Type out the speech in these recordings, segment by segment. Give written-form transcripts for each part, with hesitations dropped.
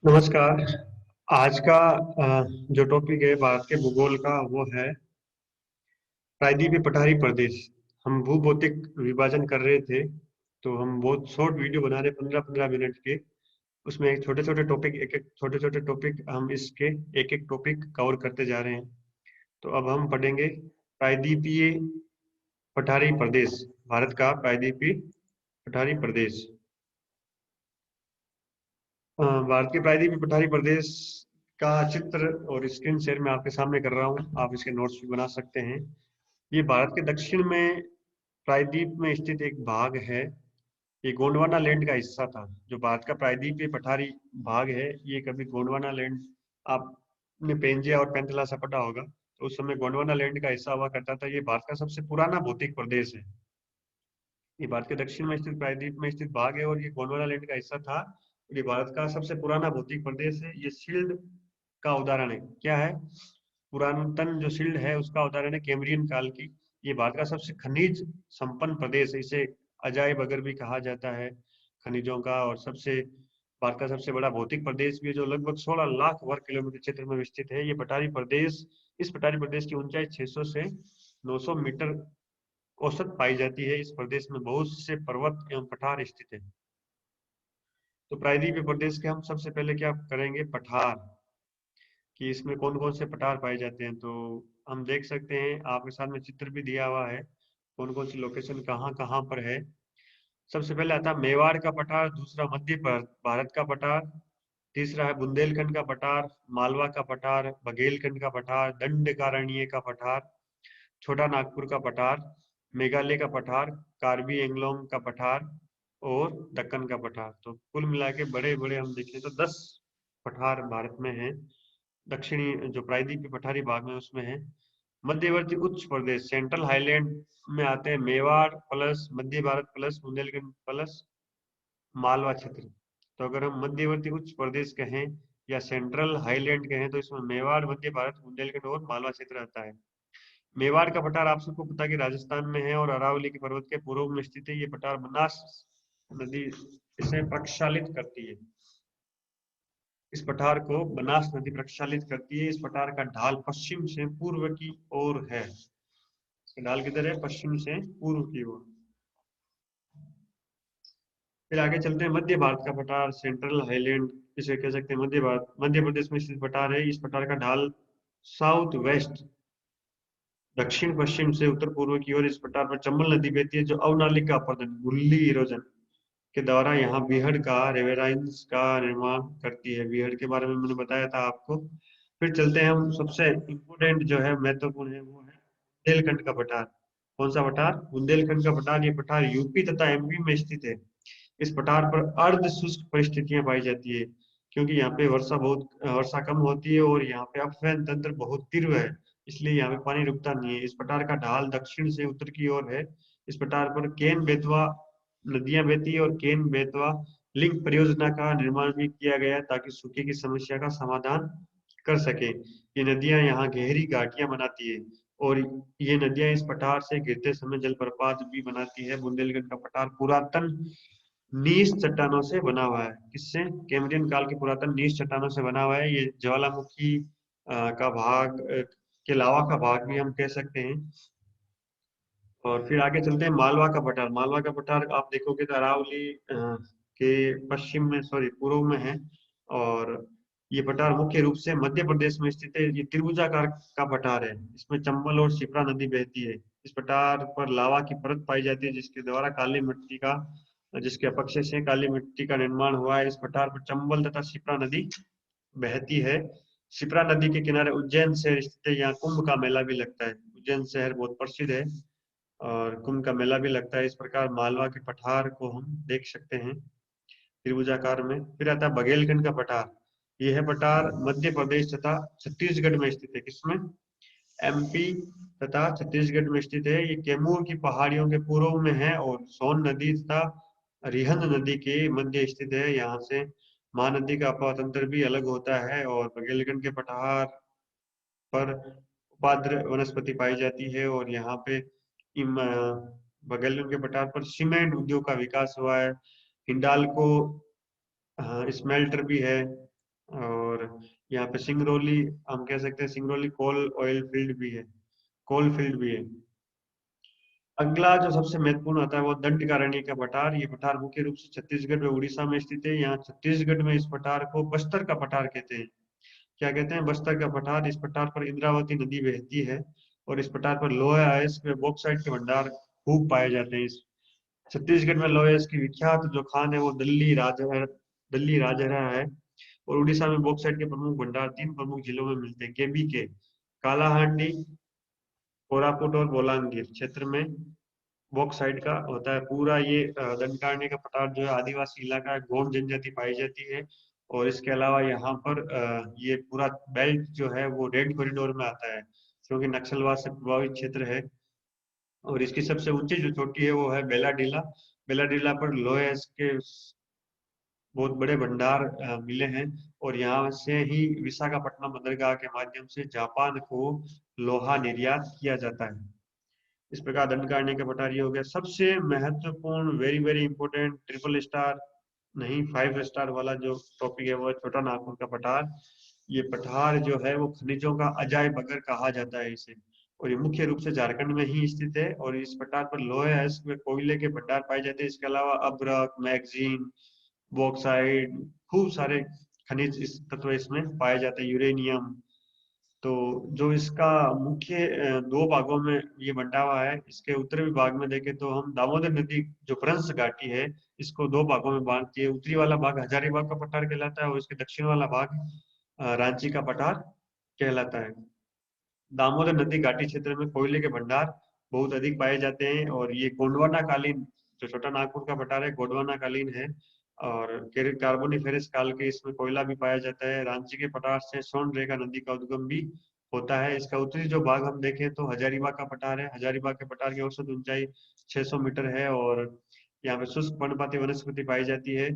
नमस्कार। आज का जो टॉपिक है भारत के भूगोल का वो है प्रायद्वीपीय पठारी प्रदेश। हम भूभौतिक विभाजन कर रहे थे, तो हम बहुत शॉर्ट वीडियो बना रहे 15-15 मिनट के। उसमें एक छोटे छोटे टॉपिक एक एक छोटे छोटे टॉपिक हम इसके एक एक टॉपिक कवर करते जा रहे हैं। तो अब हम पढ़ेंगे प्रायद्वीपीय पठारी प्रदेश, भारत का प्रायद्वीपीय पठारी प्रदेश। भारत के प्रायद्वीपीय पठारी प्रदेश का चित्र और स्क्रीन शेयर मैं आपके सामने कर रहा हूँ, आप इसके नोट्स भी बना सकते हैं। ये भारत के दक्षिण में प्रायद्वीप में स्थित एक भाग है। ये गोंडवाना लैंड का हिस्सा था। जो भारत का प्रायद्वीपीय पठारी भाग है, ये कभी गोंडवाना लैंड, आपने पेंजिया और पेंथला सा पढ़ा होगा, तो उस समय गोंडवाना लैंड का हिस्सा हुआ करता था। ये भारत का सबसे पुराना भौतिक प्रदेश है। ये भारत के दक्षिण में स्थित प्रायद्वीप में स्थित भाग है और ये गोंडवाना लैंड का हिस्सा था। और ये भारत का सबसे पुराना भौतिक प्रदेश है। ये शील्ड का उदाहरण है। क्या है? पुरातन जो शील्ड है उसका उदाहरण है कैम्ब्रियन काल की। ये भारत का सबसे खनिज संपन्न प्रदेश है। इसे अजायब अगर भी कहा जाता है खनिजों का। और सबसे भारत का सबसे बड़ा भौतिक प्रदेश भी है, जो लगभग 16 लाख वर्ग किलोमीटर क्षेत्र में विस्तृत है। ये पठारी प्रदेश, इस पठारी प्रदेश की ऊंचाई 600 से 900 मीटर औसत पाई जाती है। इस प्रदेश में बहुत से पर्वत एवं पठार स्थित है। तो प्रायद्वीपीय प्रदेश के हम सबसे पहले क्या करेंगे, पठार, कि इसमें कौन कौन से पठार पाए जाते हैं। तो हम देख सकते हैं, आपके सामने चित्र भी दिया हुआ है कौन कौन सी लोकेशन कहाँ कहाँ पर है। सबसे पहले आता है मेवाड़ का पठार, दूसरा मध्य भारत का पठार, तीसरा है बुंदेलखंड का पठार, मालवा का पठार, बघेलखंड का पठार, दंडकारण्य का पठार, छोटा नागपुर का पठार, मेघालय का पठार, कार्बी एंगलोंग का पठार और दक्कन का पठार। तो कुल मिला के बड़े बड़े हम देखें तो 10 पठार भारत में हैं। दक्षिणी जो प्रायद्वीपीय पठारी भाग में उसमें है। मध्यवर्ती उच्च प्रदेश सेंट्रल हाईलैंड में आते हैं मेवाड़ प्लस मध्य भारत प्लस बुंदेलखंड प्लस मालवा क्षेत्र। तो अगर हम मध्यवर्ती उच्च प्रदेश कहें या सेंट्रल हाईलैंड कहें, तो इसमें मेवाड़, मध्य भारत, बुंदेलखंड और मालवा क्षेत्र आता है। मेवाड़ का पठार आप सबको पता है कि राजस्थान में है और अरावली के पर्वत के पूर्व में स्थित है। ये पठार बनास नदी इसे प्रक्षालित करती है। इस पठार को बनास नदी प्रक्षालित करती है। इस पठार का ढाल पश्चिम से पूर्व की ओर है। इसका ढाल किधर है? पश्चिम से पूर्व की ओर। फिर आगे चलते हैं मध्य भारत का पठार, सेंट्रल हाईलैंड इसे कह सकते हैं। मध्य भारत, मध्य प्रदेश में स्थित पठार है। इस पठार का ढाल साउथ वेस्ट, दक्षिण पश्चिम से उत्तर पूर्व की ओर। इस पठार पर चंबल नदी बहती है, जो अवनालिका अपरदन, गुल्ली इरोजन के द्वारा यहाँ बीहड़ का रिवेराइंस का निर्माण करती है। बीहड़ के बारे में मैंने बताया था आपको। फिर चलते हैं हम, सबसे इम्पोर्टेंट जो है, महत्वपूर्ण है, वो है बुंदेलखंड का पठार। कौन सा पठार? बुंदेलखंड का पठार। ये पठार यूपी तथा एमपी में स्थित है। इस पठार पर अर्ध शुष्क परिस्थितियां पाई जाती है, क्योंकि यहाँ पे वर्षा कम होती है और यहाँ पे अपवहन तंत्र बहुत तीव्र है, इसलिए यहाँ पे पानी रुकता नहीं है। इस पठार का ढाल दक्षिण से उत्तर की ओर है। इस पठार पर केन बेतवा नदियां बहती है और केन बेतवा लिंक परियोजना का निर्माण भी किया गया है, ताकि सूखे की समस्या का समाधान कर सके। ये नदियां यहाँ गहरी घाटियां बनाती है और ये नदियां इस पठार से गिरते समय जलप्रपात भी बनाती है। बुंदेलखंड का पठार पुरातन नीस चट्टानों से बना हुआ है। किससे? कैम्ब्रियन काल के पुरातन नीस चट्टानों से बना हुआ है। ये ज्वालामुखी का भाग के लावा का भाग भी हम कह सकते हैं। और फिर आगे चलते हैं मालवा का पठार। मालवा का पठार आप देखोगे तो अरावली के पश्चिम में, सॉरी पूर्व में है। और ये पठार मुख्य रूप से मध्य प्रदेश में स्थित है। ये त्रिभुजाकार का पठार है। इसमें चंबल और शिप्रा नदी बहती है। इस पठार पर लावा की परत पाई जाती है, जिसके द्वारा काली मिट्टी का, जिसके अपक्षय से काली मिट्टी का निर्माण हुआ है। इस पठार पर चंबल तथा शिप्रा नदी बहती है। शिप्रा नदी के किनारे उज्जैन शहर स्थित है। यहाँ कुंभ का मेला भी लगता है। उज्जैन शहर बहुत प्रसिद्ध है और कुंभ का मेला भी लगता है। इस प्रकार मालवा के पठार को हम देख सकते हैं त्रिभुजाकार में। फिर आता है बघेलखंड का पठार। यह है पठार मध्य प्रदेश तथा छत्तीसगढ़ में स्थित है। किसमें? एमपी तथा छत्तीसगढ़ में स्थित है। ये कैमूर की पहाड़ियों के पूर्व में है और सोन नदी तथा रिहंद नदी के मध्य स्थित है। यहाँ से महानदी का अपार तंत्र भी अलग होता है। और बघेलखंड के पठार पर उपाद्र वनस्पति पाई जाती है और यहाँ पे बघेलखंड के पठार पर सीमेंट उद्योग का विकास हुआ है। हिंडाल्को स्मेल्टर भी है। और यहाँ पे सिंगरौली, हम कह सकते हैं सिंगरौली कोल ऑयल फील्ड भी है, कोल फील्ड भी है। अगला जो सबसे महत्वपूर्ण आता है वो दंडकारण्य का पठार। ये पठार मुख्य रूप से छत्तीसगढ़ में उड़ीसा में स्थित है। यहाँ छत्तीसगढ़ में इस पठार को बस्तर का पठार कहते हैं। क्या कहते हैं? बस्तर का पठार। इस पठार पर इंद्रावती नदी बहती है और इस पठार पर लोहे आयस्क व बॉक्साइट के भंडार खूब पाए जाते हैं। इस छत्तीसगढ़ में लोहे आयस्क की विख्यात जो खान है वो दल्ली राजहरा है। और उड़ीसा में बॉक्साइट के प्रमुख भंडार 3 प्रमुख जिलों में मिलते हैं, केबी के, कालाहांडी, कोरापुट और बोलांगीर क्षेत्र में बॉक्साइट का होता है। पूरा ये दंडकारण्य का पठार जो है आदिवासी इलाका है, गोंड जनजाति पाई जाती है। और इसके अलावा यहाँ पर ये पूरा बेल्ट जो है वो रेड कॉरिडोर में आता है, क्योंकि नक्सलवाद से प्रभावित क्षेत्र है। और इसकी सबसे ऊंची जो चोटी है वो है बेलाडीला। बेलाडीला पर लोहे के बहुत बड़े भंडार मिले हैं। और यहाँ से ही विशाखापट्टनम बंदरगाह के माध्यम से जापान को लोहा निर्यात किया जाता है। इस प्रकार दंडकारण्य का पठार ये हो गया। सबसे महत्वपूर्ण, very very important, triple star नहीं 5 स्टार वाला जो टॉपिक है वो छोटा नागपुर का पठार। ये पठार जो है वो खनिजों का अजायब अगर कहा जाता है इसे। और ये मुख्य रूप से झारखंड में ही स्थित है। और इस पठार पर लोहे अयस्क में कोयले के भंडार पाए जाते हैं। इसके अलावा अब्रक, मैगजीन, बॉक्साइड, खूब सारे खनिज इस तत्व इसमें पाए जाते हैं, यूरेनियम। तो जो इसका मुख्य 2 भागों में ये बंटा हुआ है। इसके उत्तरी भाग में देखें तो हम दामोदर नदी जो ब्रंश घाटी है इसको 2 भागों में बांटती है। उत्तरी वाला भाग हजारीबाग का पठार कहलाता है और इसके दक्षिण वाला भाग रांची का पठार कहलाता है। दामोदर नदी घाटी क्षेत्र में कोयले के भंडार बहुत अधिक पाए जाते हैं। और ये गोंडवाना कालीन, जो छोटा नागपुर का पठार है, गोंडवाना कालीन है। और कार्बोनिफेरस काल के इसमें कोयला भी पाया जाता है। रांची के पठार से सोनरेखा नदी का उद्गम भी होता है। इसका उत्तरी जो भाग हम देखें तो हजारीबाग का पठार है। हजारीबाग के पठार की औसत ऊंचाई 600 मीटर है। और यहाँ पे शुष्क पर्णपाती वनस्पति पाई जाती है।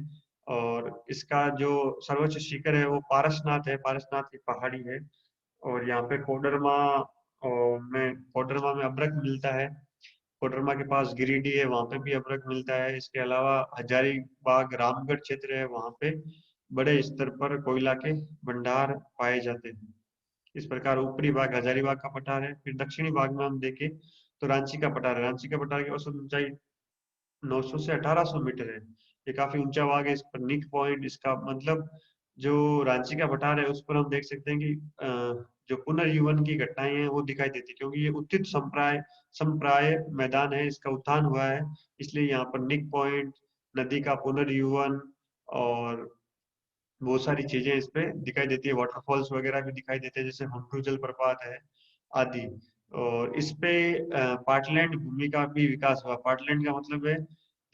और इसका जो सर्वोच्च शिखर है वो पारसनाथ है, पारसनाथ की पहाड़ी है। और यहाँ पे कोडरमा में अभ्रक मिलता है। कोडरमा के पास गिरिडीह है, वहां पे भी अभ्रक मिलता है। इसके अलावा हजारीबाग रामगढ़ क्षेत्र है, वहां पे बड़े स्तर पर कोयला के भंडार पाए जाते हैं। इस प्रकार ऊपरी भाग हजारीबाग का पठार है। फिर दक्षिणी भाग में हम देखें तो रांची का पठार है। रांची का पठार की औसत ऊंचाई 900 से 1800 मीटर है। ये काफी ऊंचा भाग है। इस पर निक पॉइंट, इसका मतलब जो रांची का पठार है उस पर हम देख सकते हैं कि जो पुनर्जीवन की घटनाएं हैं वो दिखाई देती है, क्योंकि ये उत्थित संप्राय मैदान है, इसका उत्थान हुआ है। इसलिए यहाँ पर निक पॉइंट, नदी का पुनर्जीवन और बहुत सारी चीजें इस पे दिखाई देती है। वाटरफॉल्स वगैरह भी दिखाई देते हैं, जैसे हुंटू जलप्रपात है आदि। और इस पे पार्टलैंड भूमि का भी विकास हुआ। पार्टलैंड का मतलब है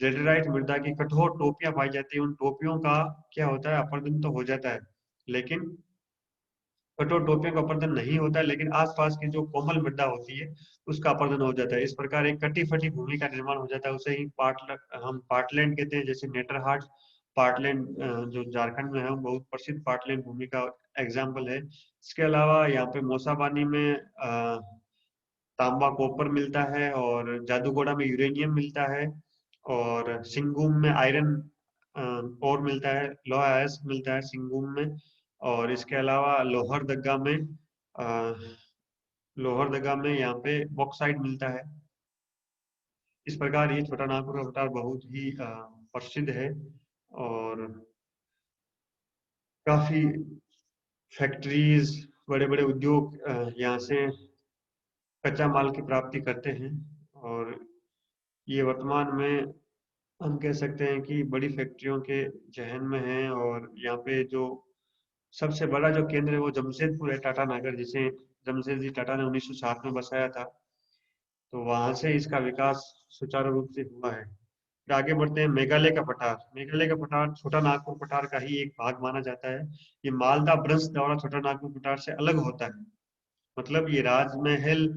लेटेराइट मृदा की कठोर टोपियां पाई जाती है। उन टोपियों का क्या होता है, अपरदन तो हो जाता है, लेकिन कठोर टोपियों का अपरदन नहीं होता है, लेकिन आसपास की जो कोमल मृदा होती है उसका अपरदन हो जाता है। इस प्रकार एक कटी फटी भूमि का निर्माण हो जाता है, उसे ही हम पार्टलैंड कहते हैं। जैसे नेटरहाट पार्टलैंड जो झारखंड में है वो बहुत प्रसिद्ध पार्टलैंड भूमि का एग्जाम्पल है। इसके अलावा यहाँ पे मौसाबानी में तांबा कॉपर मिलता है, और जादूगोड़ा में यूरेनियम मिलता है, और सिंगूम में आयरन और मिलता है, लोहा अयस्क मिलता है सिंगूम में। और इसके अलावा अ, लोहरदगा में यहाँ पे बॉक्साइट मिलता है। इस प्रकार ये छोटा नागपुर का पठार बहुत ही प्रसिद्ध है। और काफी फैक्ट्रीज, बड़े बड़े उद्योग यहाँ से कच्चा माल की प्राप्ति करते हैं। और ये वर्तमान में हम कह सकते हैं कि बड़ी फैक्ट्रियों के जहन में है। और यहाँ पे जो सबसे बड़ा जो केंद्र है वो जमशेदपुर है, टाटा नगर, जिसे जमशेदजी टाटा ने 1907 में बसाया था। तो वहां से इसका विकास सुचारू रूप से हुआ है। फिर आगे बढ़ते हैं मेघालय का पठार। मेघालय का पठार छोटा नागपुर पठार का ही एक भाग माना जाता है। ये मालदा ब्रंश द्वारा छोटा नागपुर पठार से अलग होता है। मतलब ये राजमहल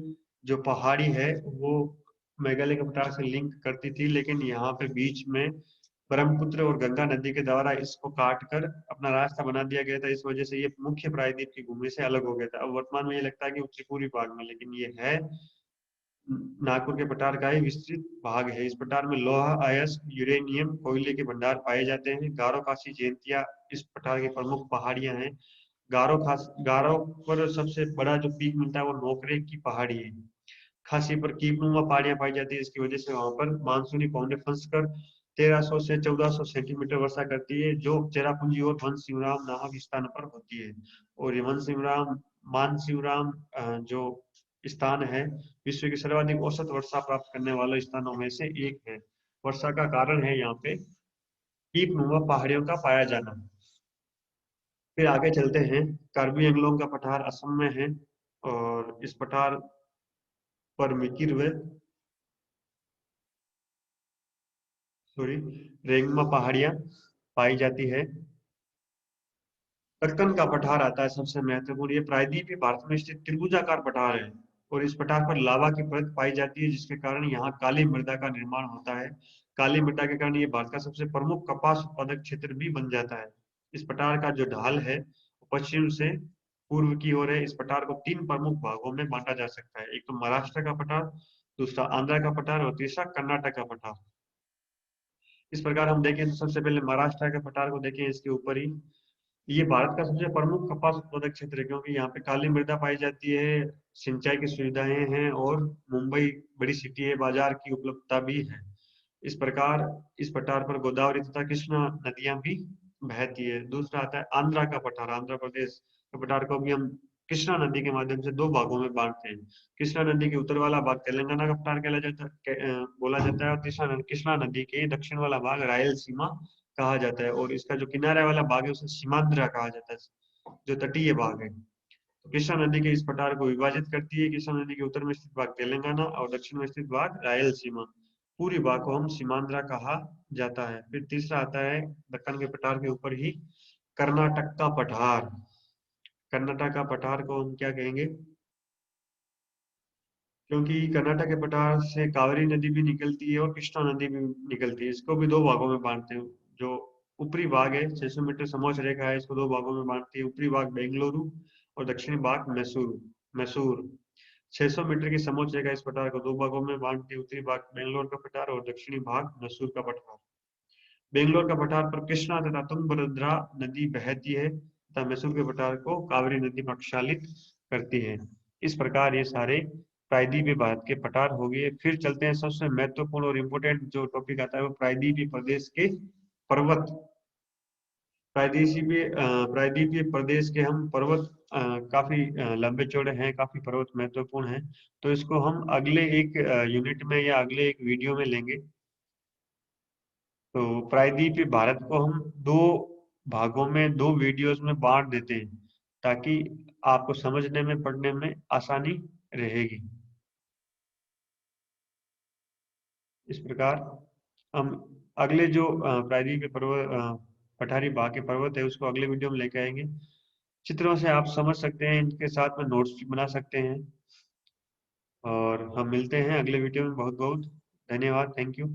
जो पहाड़ी है वो मेघालय के पठार से लिंक करती थी, लेकिन यहाँ पे बीच में ब्रह्मपुत्र और गंगा नदी के द्वारा इसको काट कर अपना रास्ता बना दिया गया था। इस वजह से ये मुख्य प्रायद्वीप की भूमि से अलग हो गया था। अब वर्तमान में ये लगता है कि वो त्रिपुरी भाग में, लेकिन ये है नागपुर के पठार का ही विस्तृत भाग है। इस पठार में लोहा, अयस्क, यूरेनियम, कोयले के भंडार पाए जाते हैं। गारो खासी जयंतिया इस पठार की प्रमुख पहाड़ियां हैं। गारो पर सबसे बड़ा जो पीक मिलता है वो नोकरे की पहाड़ी है। खासी पर कीपनुमा पहाड़ियां पाई जाती है, इसकी वजह से वहां पर मानसूनी पवनें फंसकर 1300 से 1400 सेंटीमीटर वर्षा करती है, जो चेरापूंजी और वन शिवराम नामक स्थान पर होती है। और ये मान शिवराम जो स्थान है, विश्व के सर्वाधिक औसत वर्षा प्राप्त करने वाले स्थानों में से एक है। वर्षा का कारण है यहाँ पे कीपनुमा पहाड़ियों का पाया जाना। फिर आगे चलते हैं। कार्बी एंगलोंग का पठार असम में है, और इस पठार पर मिकिरवे सॉरी रेंगमा पहाड़ियां पाई जाती है। दक्कन का पठार आता है सबसे महत्वपूर्ण। ये प्रायद्वीपीय भारत में स्थित त्रिभुजाकार पठार है, और इस पठार पर लावा की परत पाई जाती है, जिसके कारण यहाँ काली मृदा का निर्माण होता है। काली मृदा के कारण ये भारत का सबसे प्रमुख कपास उत्पादक क्षेत्र भी बन जाता है। इस पठार का जो ढाल है वो पश्चिम से पूर्व की ओर है। इस पठार को 3 प्रमुख भागों में बांटा जा सकता है। एक तो महाराष्ट्र का पठार, दूसरा आंध्र का पठार और तीसरा कर्नाटक का पठार। इस प्रकार हम देखें तो सबसे पहले महाराष्ट्र के पठार को देखें, इसके ऊपर ही। ये भारत का सबसे प्रमुख कपास उत्पादक क्षेत्र है, क्योंकि यहाँ पे काली मृदा पाई जाती है, सिंचाई की सुविधाएं हैं, और मुंबई बड़ी सिटी है, बाजार की उपलब्धता भी है। इस प्रकार इस पठार पर गोदावरी तथा कृष्णा नदियां भी बहती है। दूसरा आता है आंध्रा का पठार। आंध्र प्रदेश के पठार को भी हम कृष्णा नदी के माध्यम से 2 भागों में बांटते हैं। कृष्णा नदी के उत्तर वाला भाग तेलंगाना का पठार कहला जाता है, बोला जाता है, और कृष्णा नदी के दक्षिण वाला भाग रायलसीमा कहा जाता है, और इसका जो किनारे वाला भाग है उसे सीमांध्र कहा जाता है, जो तटीय भाग है। तो कृष्णा नदी के इस पठार को विभाजित करती है। कृष्णा नदी के उत्तर में स्थित भाग तेलंगाना और दक्षिण में स्थित भाग रायलसीमा। पूरी भाग को हम सीमांध्रा कहा जाता है। फिर तीसरा आता है दक्कन के पठार के ऊपर ही कर्नाटक का पठार। कर्नाटक का पठार को हम क्या कहेंगे, क्योंकि कर्नाटक के पठार से कावेरी नदी भी निकलती है और कृष्णा नदी भी निकलती है। इसको भी 2 भागों में बांटते हैं। जो ऊपरी भाग है 600 मीटर समोच्च रेखा है, इसको 2 भागों में बांटती है। ऊपरी भाग बेंगलुरु और दक्षिणी भाग मैसूर मैसूर 600 मीटर की समोच्च रेखा इस पठार को 2 भागों में बांटती है। उत्तरी भाग बेंगलोर का पठार और दक्षिणी भाग मैसूर का पठार। बेंगलोर का पठार पर कृष्णा तथा तुंगभद्रा नदी बहती है, तथा मैसूर के पठार को कावेरी नदी प्रक्षालित करती है। इस प्रकार ये सारे प्रायद्वीपीय भारत के पठार हो गए। फिर चलते हैं सबसे महत्वपूर्ण और इम्पोर्टेंट जो टॉपिक आता है वो प्रायद्वीपीय प्रदेश के पर्वत। प्रायद्वीपीय प्रदेश के हम पर्वत काफी लंबे चौड़े हैं, काफी पर्वत महत्वपूर्ण हैं। तो इसको हम अगले एक यूनिट में या अगले एक वीडियो में लेंगे। तो प्रायद्वीपीय भारत को हम 2 भागों में 2 वीडियोस में बांट देते हैं, ताकि आपको समझने में पढ़ने में आसानी रहेगी। इस प्रकार हम अगले जो प्रायद्वीपीय पर्वत पठारी भाग के पर्वत है उसको अगले वीडियो में लेके आएंगे। चित्रों से आप समझ सकते हैं, इनके साथ में नोट्स भी बना सकते हैं। और हम मिलते हैं अगले वीडियो में। बहुत बहुत धन्यवाद। Thank you.